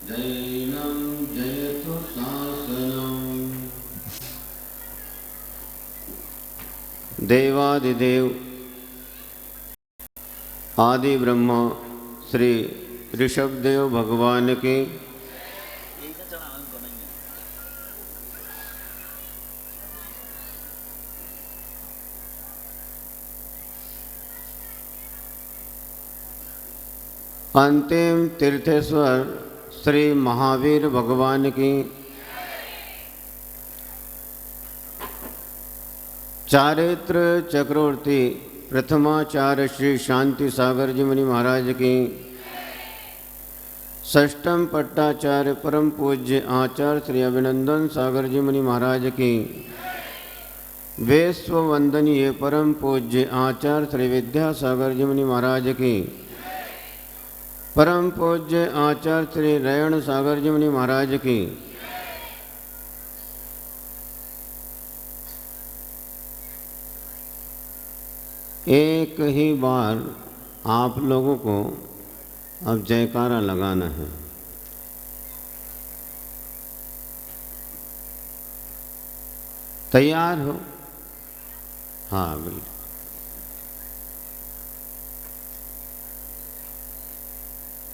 जैनं जयतु शासनम्। देवादिदेव आदि ब्रह्मा श्री ऋषभदेव भगवान के अंतिम तीर्थेश्वर श्री महावीर भगवान की चारित्र चक्रवर्ती प्रथमाचार्य श्री शांति सागर जी मुनि महाराज की षष्ठम पट्टाचार्य परम पूज्य आचार्य श्री अभिनंदन सागर जी मुनि महाराज की विश्व वंदनीय परम पूज्य आचार्य श्री विद्यासागर जी मुनि महाराज की परम पूज्य आचार्य श्री रेण सागर जी मुनि महाराज की एक ही बार आप लोगों को अब जयकारा लगाना है। तैयार हो? हाँ बिल्कुल।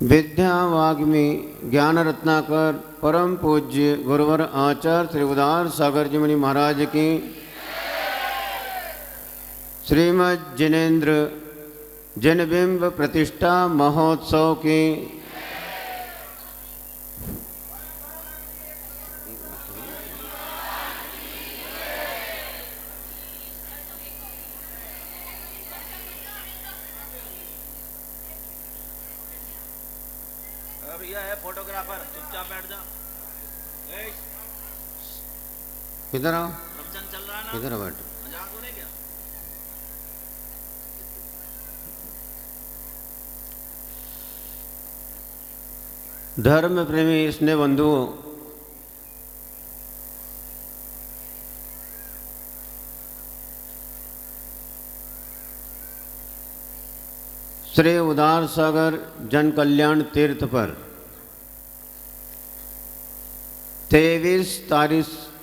विद्या वाग्मी ज्ञान रत्नाकर परम पूज्य गुरुवर आचार्य श्री उदार सागर जी मुनि महाराज की श्रीमद् जिनेन्द्र जिनबिंब प्रतिष्ठा महोत्सव की भैया है फोटोग्राफर, चुपचाप बैठ जा। इधर आओ, प्रवचन चल रहा है ना, इधर बैठो। मजाक हो रही क्या? धर्म प्रेमी स्नेह बंधुओं, श्री उदार सागर जन कल्याण तीर्थ पर 23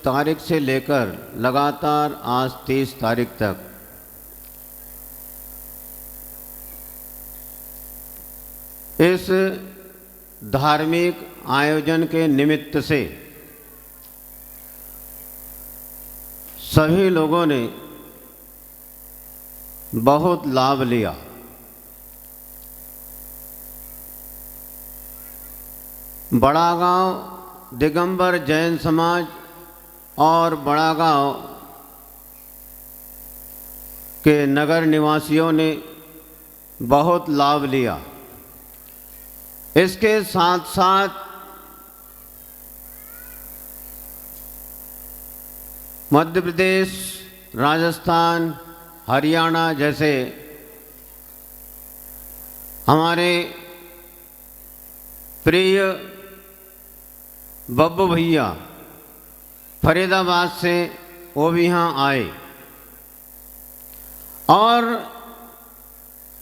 तारीख से लेकर लगातार आज 30 तारीख तक इस धार्मिक आयोजन के निमित्त से सभी लोगों ने बहुत लाभ लिया। बड़ा गांव दिगंबर जैन समाज और बड़ा गांव के नगर निवासियों ने बहुत लाभ लिया। इसके साथ साथ मध्य प्रदेश, राजस्थान, हरियाणा जैसे हमारे प्रिय बब्बू भैया फरीदाबाद से वो भी यहाँ आए और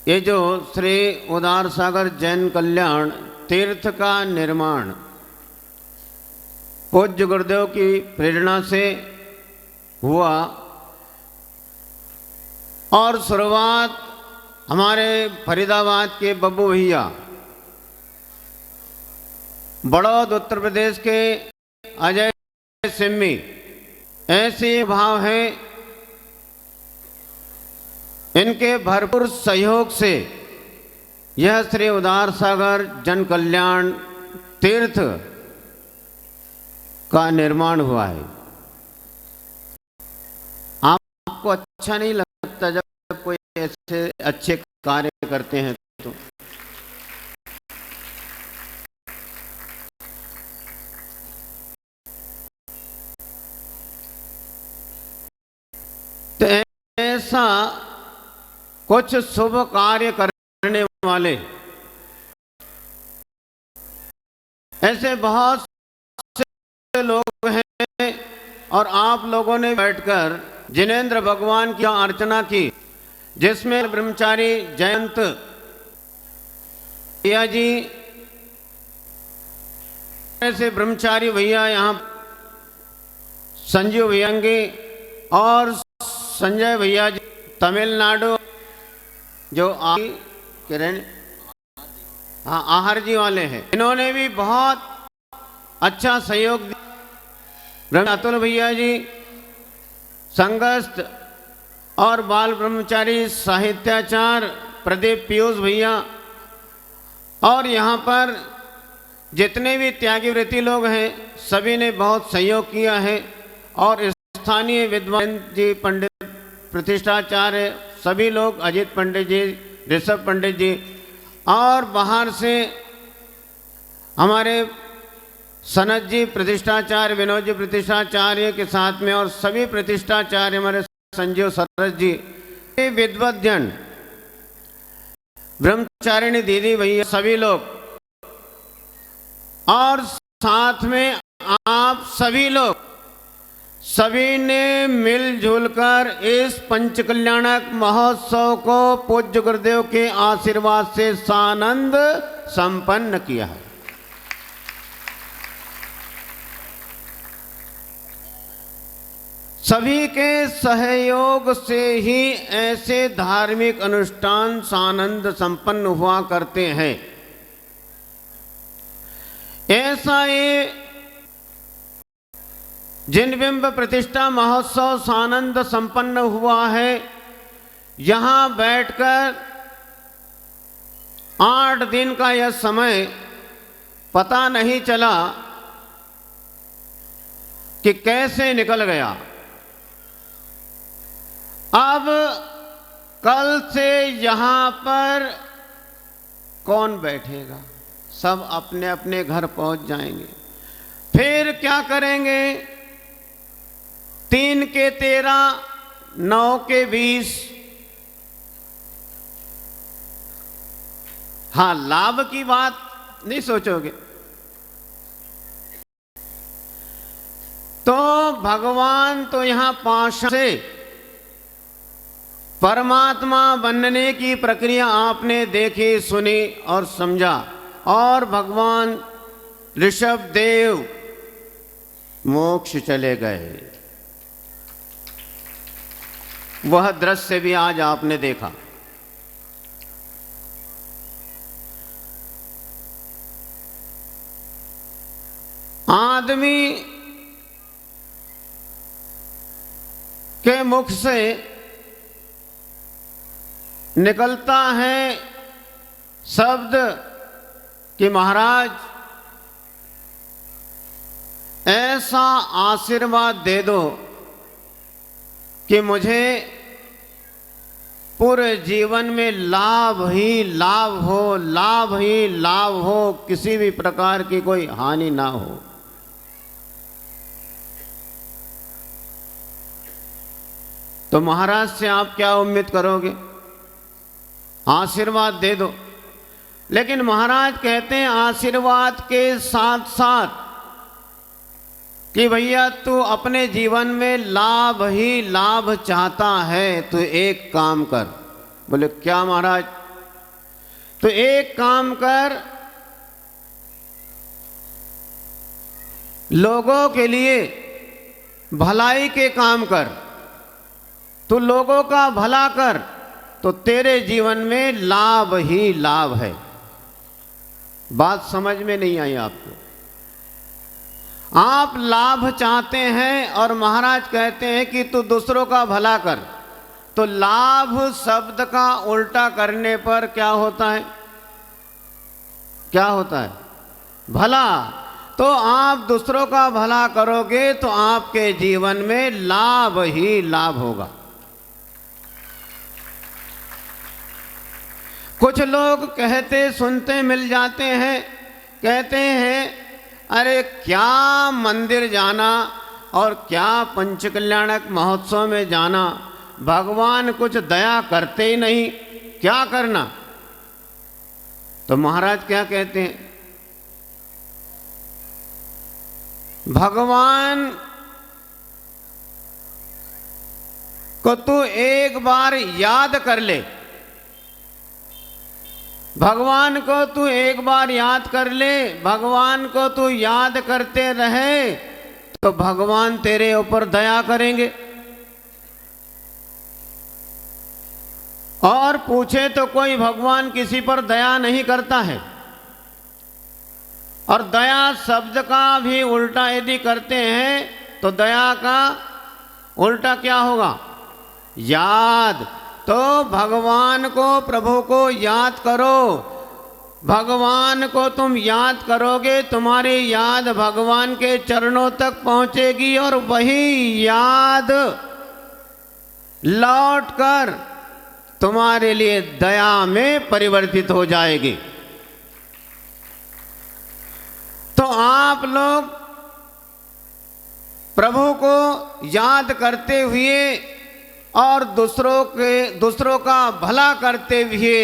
ये जो श्री उदार सागर जैन कल्याण तीर्थ का निर्माण पूज्य गुरुदेव की प्रेरणा से हुआ और शुरुआत हमारे फरीदाबाद के बब्बू भैया, बड़ौद उत्तर प्रदेश के अजय सिम्मी, ऐसे भाव हैं। इनके भरपूर सहयोग से यह श्री उदार सागर जन कल्याण तीर्थ का निर्माण हुआ है। आपको अच्छा नहीं लगता जब कोई ऐसे अच्छे कार्य करते हैं तो ऐसा कुछ शुभ कार्य करने वाले ऐसे बहुत से लोग हैं और आप लोगों ने बैठकर जिनेन्द्र भगवान की अर्चना की, जिसमें ब्रह्मचारी जयंत जी ऐसे ब्रह्मचारी भैया यहाँ संजीव भैयांगी और संजय भैया जी तमिलनाडु जो किरण हाँ आहार जी वाले हैं, इन्होंने भी बहुत अच्छा सहयोग दिया। अतुल भैया जी संगस्थ और बाल ब्रह्मचारी साहित्याचार प्रदीप पीयूष भैया और यहाँ पर जितने भी त्यागी वृत्ति लोग हैं सभी ने बहुत सहयोग किया है। और स्थानीय विद्वान जी पंडित प्रतिष्ठाचार्य सभी लोग अजीत पंडित जी ऋषभ पंडित जी और बाहर से हमारे सनत जी प्रतिष्ठाचार्य विनोद जी प्रतिष्ठाचार्य के साथ में और सभी प्रतिष्ठाचार्य हमारे संजीव सरस जी विद्वत जन ब्रह्मचारिणी दीदी भैया सभी लोग और साथ में आप सभी लोग सभी ने मिलजुल कर इस पंचकल्याणक महोत्सव को पूज्य गुरुदेव के आशीर्वाद से सानंद संपन्न किया है। सभी के सहयोग से ही ऐसे धार्मिक अनुष्ठान सानंद संपन्न हुआ करते हैं। ऐसा ये जिनबिंब प्रतिष्ठा महोत्सव सानंद संपन्न हुआ है। यहाँ बैठकर 8 दिन का यह समय पता नहीं चला कि कैसे निकल गया। अब कल से यहाँ पर कौन बैठेगा? सब अपने अपने घर पहुंच जाएंगे। फिर क्या करेंगे? 3 के 13, 9 के 20। हाँ, लाभ की बात नहीं सोचोगे तो भगवान तो यहाँ 5 से परमात्मा बनने की प्रक्रिया आपने देखी सुनी और समझा। और भगवान ऋषभ देव मोक्ष चले गए, वह दृश्य भी आज आपने देखा। आदमी के मुख से निकलता है शब्द कि महाराज ऐसा आशीर्वाद दे दो कि मुझे पूरे जीवन में लाभ ही लाभ हो, लाभ ही लाभ हो, किसी भी प्रकार की कोई हानि ना हो। तो महाराज से आप क्या उम्मीद करोगे? आशीर्वाद दे दो। लेकिन महाराज कहते हैं आशीर्वाद के साथ साथ कि भैया तू अपने जीवन में लाभ ही लाभ चाहता है तो एक काम कर। बोले क्या महाराज? तो एक काम कर, लोगों के लिए भलाई के काम कर। तू लोगों का भला कर तो तेरे जीवन में लाभ ही लाभ है। बात समझ में नहीं आई आपको? आप लाभ चाहते हैं और महाराज कहते हैं कि तू दूसरों का भला कर। तो लाभ शब्द का उल्टा करने पर क्या होता है? क्या होता है? भला। तो आप दूसरों का भला करोगे तो आपके जीवन में लाभ ही लाभ होगा। कुछ लोग कहते सुनते मिल जाते हैं, कहते हैं अरे क्या मंदिर जाना और क्या पंचकल्याणक महोत्सव में जाना, भगवान कुछ दया करते ही नहीं, क्या करना? तो महाराज क्या कहते हैं? भगवान को तू एक बार याद कर ले। भगवान को तू एक बार याद कर ले, भगवान को तू याद करते रहे तो भगवान तेरे ऊपर दया करेंगे। और पूछे तो कोई भगवान किसी पर दया नहीं करता है। और दया शब्द का भी उल्टा यदि करते हैं तो दया का उल्टा क्या होगा? याद। तो भगवान को, प्रभु को याद करो। भगवान को तुम याद करोगे, तुम्हारी याद भगवान के चरणों तक पहुंचेगी और वही याद लौटकर तुम्हारे लिए दया में परिवर्तित हो जाएगी। तो आप लोग प्रभु को याद करते हुए और दूसरों का भला करते हुए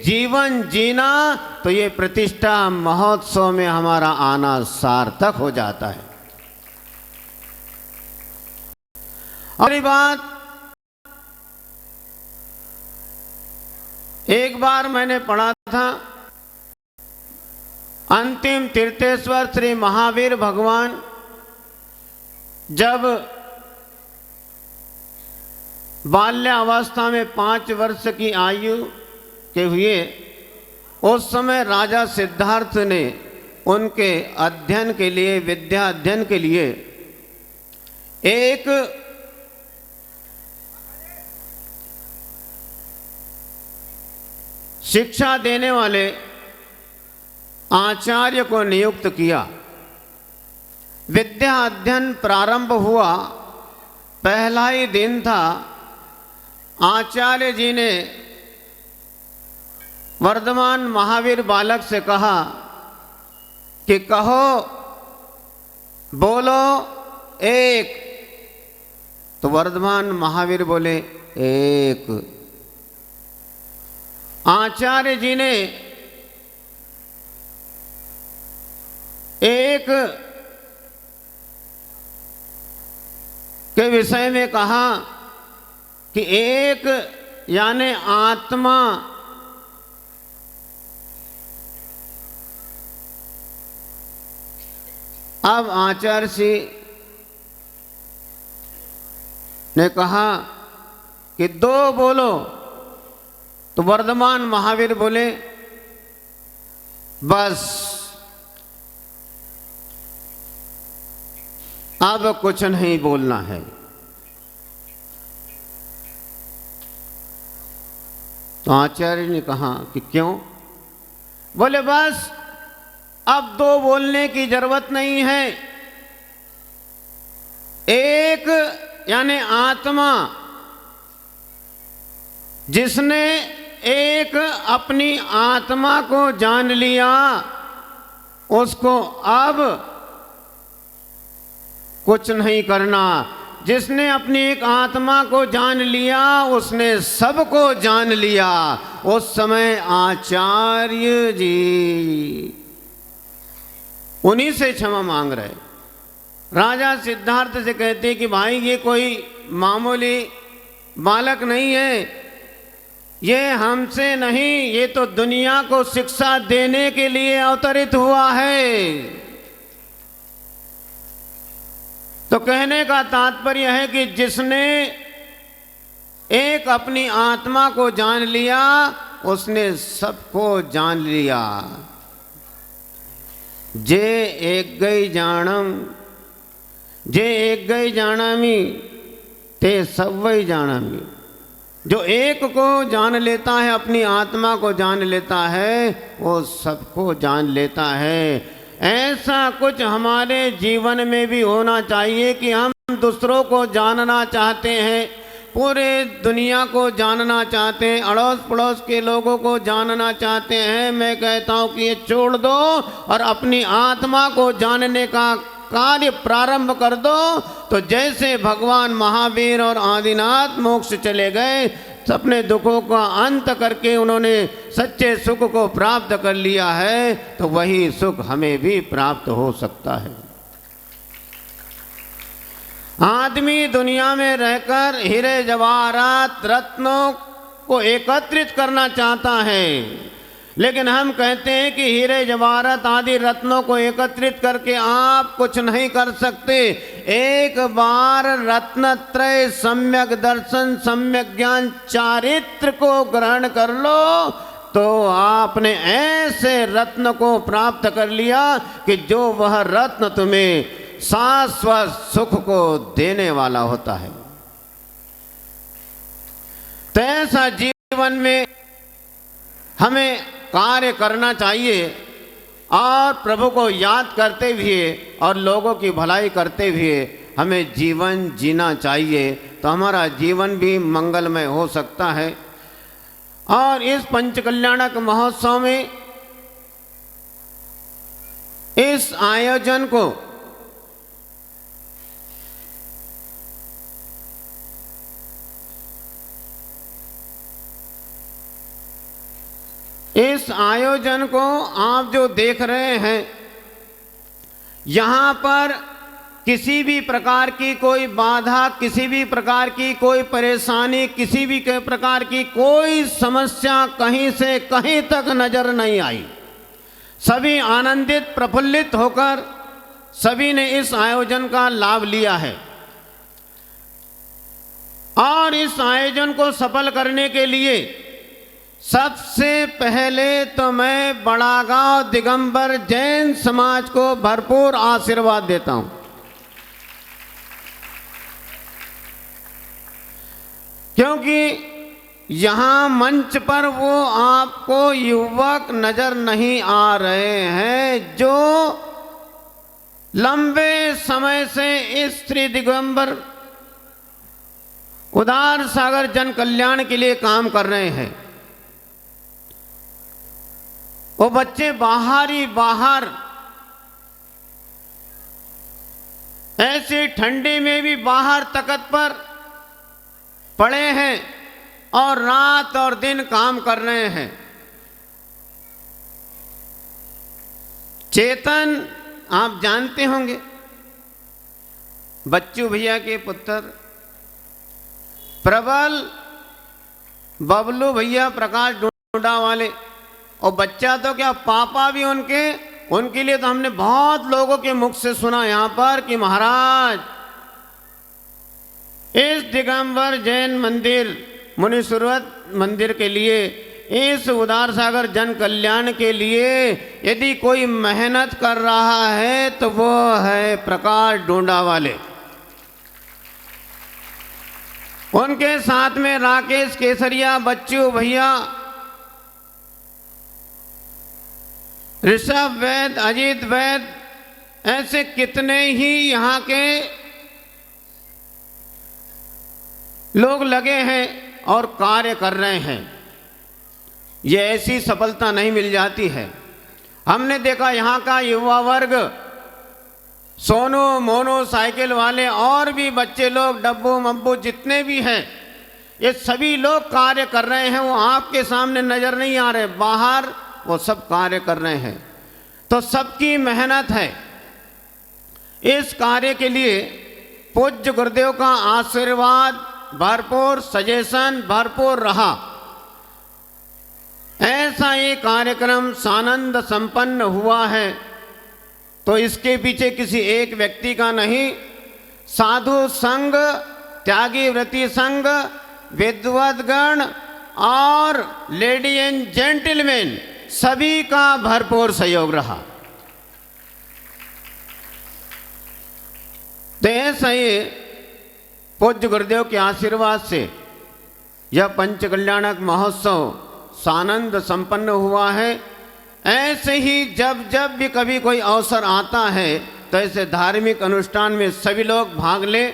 जीवन जीना, तो ये प्रतिष्ठा महोत्सव में हमारा आना सार्थक हो जाता है। और ये बात एक बार मैंने पढ़ा था, अंतिम तीर्थेश्वर श्री महावीर भगवान जब बाल्यावस्था में 5 वर्ष की आयु के हुए, उस समय राजा सिद्धार्थ ने उनके अध्ययन के लिए, विद्या अध्ययन के लिए एक शिक्षा देने वाले आचार्य को नियुक्त किया। विद्या अध्ययन प्रारंभ हुआ, पहला ही दिन था। आचार्य जी ने वर्धमान महावीर बालक से कहा कि कहो, बोलो एक। तो वर्धमान महावीर बोले एक। आचार्य जी ने एक के विषय में कहा कि एक यानी आत्मा। अब आचार्य जी ने कहा कि 2 बोलो। तो वर्धमान महावीर बोले बस अब कुछ नहीं बोलना है। तो आचार्य ने कहा कि क्यों? बोले बस अब 2 बोलने की जरूरत नहीं है। एक यानी आत्मा, जिसने एक अपनी आत्मा को जान लिया, उसको अब कुछ नहीं करना। जिसने अपनी एक आत्मा को जान लिया, उसने सबको जान लिया। उस समय आचार्य जी उन्हीं से क्षमा मांग रहे। राजा सिद्धार्थ से कहते कि भाई ये कोई मामूली बालक नहीं है, ये हमसे नहीं, ये तो दुनिया को शिक्षा देने के लिए अवतरित हुआ है। तो कहने का तात्पर्य है कि जिसने एक अपनी आत्मा को जान लिया, उसने सबको जान लिया। जे एक गई जानम, जे एक गई जानामी, ते सब वही जानामी। जो एक को जान लेता है, अपनी आत्मा को जान लेता है, वो सबको जान लेता है। ऐसा कुछ हमारे जीवन में भी होना चाहिए कि हम दूसरों को जानना चाहते हैं, पूरे दुनिया को जानना चाहते हैं, अड़ोस पड़ोस के लोगों को जानना चाहते हैं। मैं कहता हूँ कि ये छोड़ दो और अपनी आत्मा को जानने का कार्य प्रारंभ कर दो। तो जैसे भगवान महावीर और आदिनाथ मोक्ष चले गए, अपने दुखों का अंत करके उन्होंने सच्चे सुख को प्राप्त कर लिया है, तो वही सुख हमें भी प्राप्त हो सकता है। आदमी दुनिया में रहकर हीरे जवाहरात रत्नों को एकत्रित करना चाहता है, लेकिन हम कहते हैं कि हीरे जवाहरात आदि रत्नों को एकत्रित करके आप कुछ नहीं कर सकते। एक बार रत्नत्रय सम्यक दर्शन सम्यक ज्ञान चारित्र को ग्रहण कर लो तो आपने ऐसे रत्न को प्राप्त कर लिया कि जो वह रत्न तुम्हें शाश्वत सुख को देने वाला होता है। तो ऐसा जीवन में हमें कार्य करना चाहिए और प्रभु को याद करते हुए और लोगों की भलाई करते हुए हमें जीवन जीना चाहिए, तो हमारा जीवन भी मंगलमय हो सकता है। और इस पंचकल्याणक महोत्सव में इस आयोजन को आप जो देख रहे हैं, यहाँ पर किसी भी प्रकार की कोई बाधा, किसी भी प्रकार की कोई परेशानी, किसी भी प्रकार की कोई समस्या कहीं से कहीं तक नजर नहीं आई। सभी आनंदित प्रफुल्लित होकर सभी ने इस आयोजन का लाभ लिया है। और इस आयोजन को सफल करने के लिए सबसे पहले तो मैं बड़ागांव दिगंबर जैन समाज को भरपूर आशीर्वाद देता हूं, क्योंकि यहां मंच पर वो आपको युवक नजर नहीं आ रहे हैं जो लंबे समय से इस श्री दिगंबर उदार सागर जन कल्याण के लिए काम कर रहे हैं। वो बच्चे बाहर ही बाहर ऐसी ठंडी में भी बाहर तख्त पर पड़े हैं और रात और दिन काम कर रहे हैं। चेतन आप जानते होंगे, बच्चू भैया के पुत्र, प्रबल बबलू भैया प्रकाश डोडा वाले, और बच्चा तो क्या पापा भी उनके लिए तो हमने बहुत लोगों के मुख से सुना यहाँ पर कि महाराज इस दिगंबर जैन मंदिर मुनीश्वरवत मंदिर के लिए, इस उदार सागर जन कल्याण के लिए यदि कोई मेहनत कर रहा है तो वो है प्रकाश डोंडा वाले। उनके साथ में राकेश केसरिया, बच्चू भैया, ऋषभ वैद, अजीत वैद, ऐसे कितने ही यहाँ के लोग लगे हैं और कार्य कर रहे हैं। ये ऐसी सफलता नहीं मिल जाती है। हमने देखा यहाँ का युवा वर्ग, सोनू मोनू साइकिल वाले और भी बच्चे लोग, डब्बू मब्बू जितने भी हैं, ये सभी लोग कार्य कर रहे हैं। वो आपके सामने नजर नहीं आ रहे, बाहर वो सब कार्य कर रहे हैं। तो सबकी मेहनत है। इस कार्य के लिए पूज्य गुरुदेव का आशीर्वाद भरपूर, सजेशन भरपूर रहा। ऐसा ये कार्यक्रम सानंद संपन्न हुआ है तो इसके पीछे किसी एक व्यक्ति का नहीं, साधु संघ, त्यागी व्रती संघ, विद्वद्गण और लेडी एंड जेंटलमैन सभी का भरपूर सहयोग रहा। तो ऐसा ही पूज्य गुरुदेव के आशीर्वाद से यह पंचकल्याणक महोत्सव सानंद संपन्न हुआ है। ऐसे ही जब जब भी कभी कोई अवसर आता है तो ऐसे धार्मिक अनुष्ठान में सभी लोग भाग लें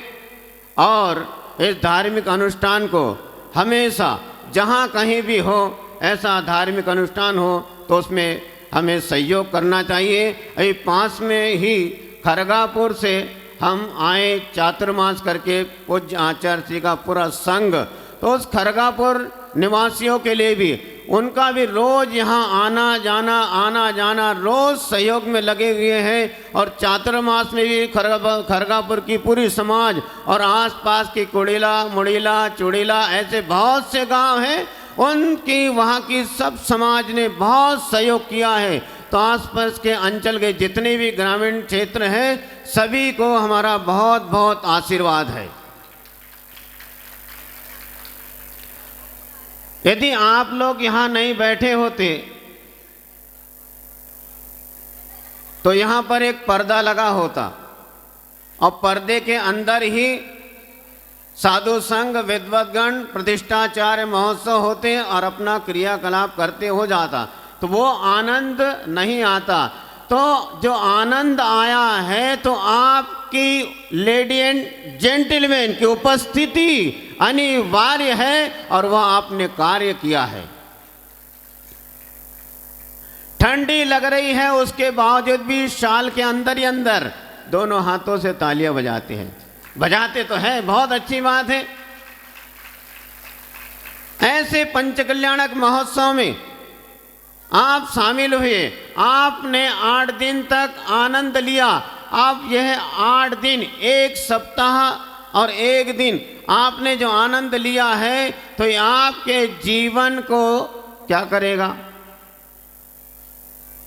और इस धार्मिक अनुष्ठान को हमेशा जहाँ कहीं भी हो, ऐसा धार्मिक अनुष्ठान हो तो उसमें हमें सहयोग करना चाहिए। अभी पास में ही खरगापुर से हम आए चातुर्मास करके, पूज्य आचार्य श्री का पूरा संघ, तो उस खरगापुर निवासियों के लिए भी, उनका भी रोज यहाँ आना जाना रोज सहयोग में लगे हुए हैं। और चातुर्मास में भी खरगापुर की पूरी समाज और आसपास की कुड़ीला, मुड़ीला, चुड़ीला, ऐसे बहुत से गांव हैं, उनकी वहाँ की सब समाज ने बहुत सहयोग किया है। तो आसपास के अंचल के जितने भी ग्रामीण क्षेत्र हैं सभी को हमारा बहुत बहुत आशीर्वाद है। यदि आप लोग यहाँ नहीं बैठे होते तो यहाँ पर एक पर्दा लगा होता और पर्दे के अंदर ही साधु संघ विद्वद्गण प्रतिष्ठाचार्य महोत्सव होते और अपना क्रियाकलाप करते हो जाता, तो वो आनंद नहीं आता। तो जो आनंद आया है तो आपकी लेडी एंड जेंटलमैन की उपस्थिति अनिवार्य है और वह आपने कार्य किया है। ठंडी लग रही है उसके बावजूद भी शाल के अंदर ही अंदर दोनों हाथों से तालियां बजाते हैं। बजाते तो है, बहुत अच्छी बात है। ऐसे पंचकल्याणक महोत्सव में आप शामिल हुए, आपने 8 दिन तक आनंद लिया। आप यह 8 दिन, एक सप्ताह और एक दिन आपने जो आनंद लिया है तो ये आपके जीवन को क्या करेगा?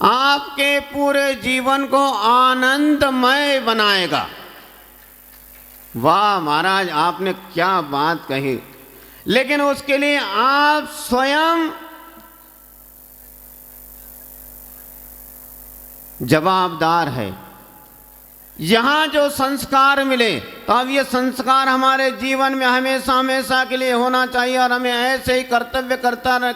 आपके पूरे जीवन को आनंदमय बनाएगा। वाह महाराज, आपने क्या बात कही। लेकिन उसके लिए आप स्वयं जवाबदार है। यहां जो संस्कार मिले तो अब ये संस्कार हमारे जीवन में हमेशा हमेशा के लिए होना चाहिए और हमें ऐसे ही कर्तव्य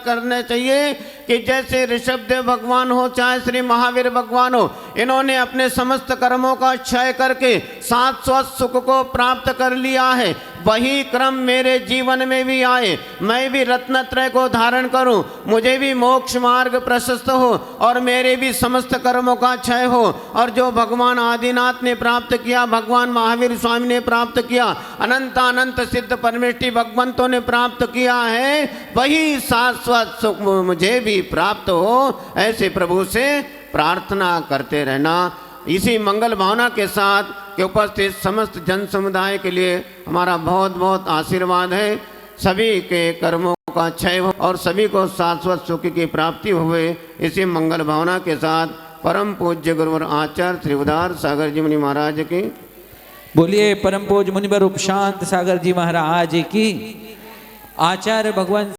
करने चाहिए कि जैसे ऋषभदेव भगवान हो चाहे श्री महावीर भगवान हो, इन्होंने अपने समस्त कर्मों का क्षय करके शाश्वत सुख को प्राप्त कर लिया है। वही क्रम मेरे जीवन में भी आए, मैं भी रत्नत्रय को धारण करूं, मुझे भी मोक्ष मार्ग प्रशस्त हो और मेरे भी समस्त कर्मों का क्षय हो। और जो भगवान आदिनाथ ने प्राप्त किया, भगवान महावीर स्वामी ने प्राप्त किया, अनंत अनंत सिद्ध परमेष्टि भगवंतों ने प्राप्त किया है, वही शाश्वत सुख मुझे भी प्राप्त हो। ऐसे प्रभु से प्रार्थना करते रहना। इसी मंगल भावना के साथ कि उपस्थित समस्त जन समुदाय के लिए हमारा बहुत बहुत आशीर्वाद है। सभी के कर्मों का क्षय हो और सभी को शाश्वत सुख की प्राप्ति हुए। इसी मंगल भावना के साथ परम पूज्य गुरुवर आचार्य श्री उदार सागर जी मुनि महाराज की बोलिए। परम पूज्य मुनिवर उपशांत सागर जी महाराज की। आचार्य भगवान